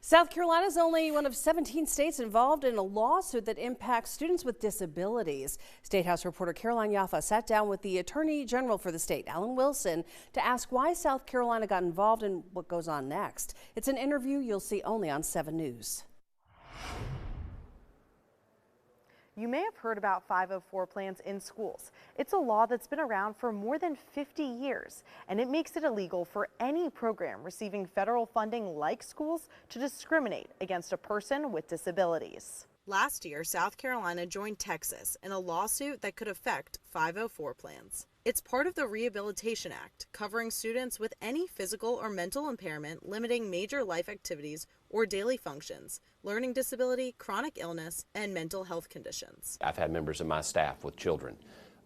South Carolina is only one of 17 states involved in a lawsuit that impacts students with disabilities. State House reporter Caroline Jaffa sat down with the Attorney General for the state, Alan Wilson, to ask why South Carolina got involved and what goes on next. It's an interview you'll see only on 7 News. You may have heard about 504 plans in schools. It's a law that's been around for more than 50 years, and it makes it illegal for any program receiving federal funding like schools to discriminate against a person with disabilities. Last year, South Carolina joined Texas in a lawsuit that could affect 504 plans. It's part of the Rehabilitation Act, covering students with any physical or mental impairment limiting major life activities or daily functions, learning disability, chronic illness, and mental health conditions. I've had members of my staff with children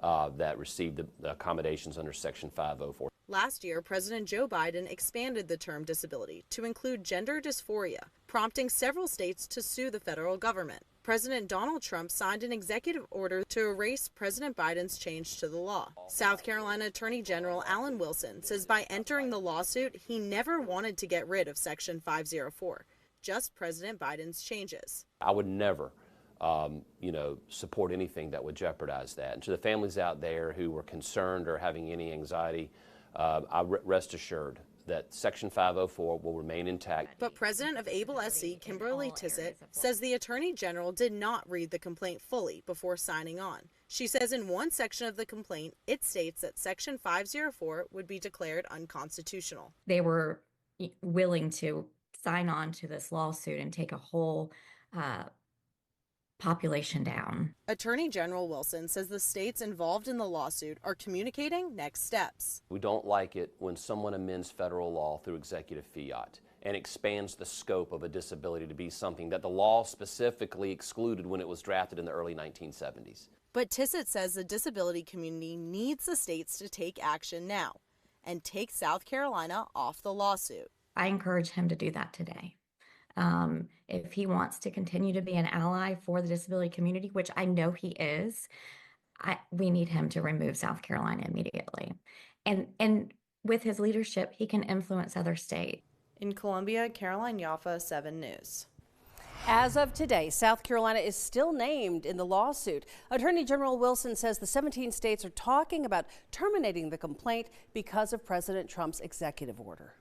that received the accommodations under Section 504. Last year, President Joe Biden expanded the term disability to include gender dysphoria, prompting several states to sue the federal government. President Donald Trump signed an executive order to erase President Biden's change to the law. South Carolina Attorney General Alan Wilson says by entering the lawsuit, he never wanted to get rid of Section 504, just President Biden's changes. I would never support anything that would jeopardize that. And to the families out there who were concerned or having any anxiety, rest assured that Section 504 will remain intact. But President of Able SC, Kimberly Tissett, says the Attorney General did not read the complaint fully before signing on. She says in one section of the complaint, it states that Section 504 would be declared unconstitutional. They were willing to sign on to this lawsuit and take a whole population down. Attorney General Wilson says the states involved in the lawsuit are communicating next steps. We don't like it when someone amends federal law through executive fiat and expands the scope of a disability to be something that the law specifically excluded when it was drafted in the early 1970s. But Tissett says the disability community needs the states to take action now and take South Carolina off the lawsuit. I encourage him to do that today. If he wants to continue to be an ally for the disability community, which I know he is, we need him to remove South Carolina immediately. And with his leadership, he can influence other states. In Columbia, Caroline Jaffa, 7 News. As of today, South Carolina is still named in the lawsuit. Attorney General Wilson says the 17 states are talking about terminating the complaint because of President Trump's executive order.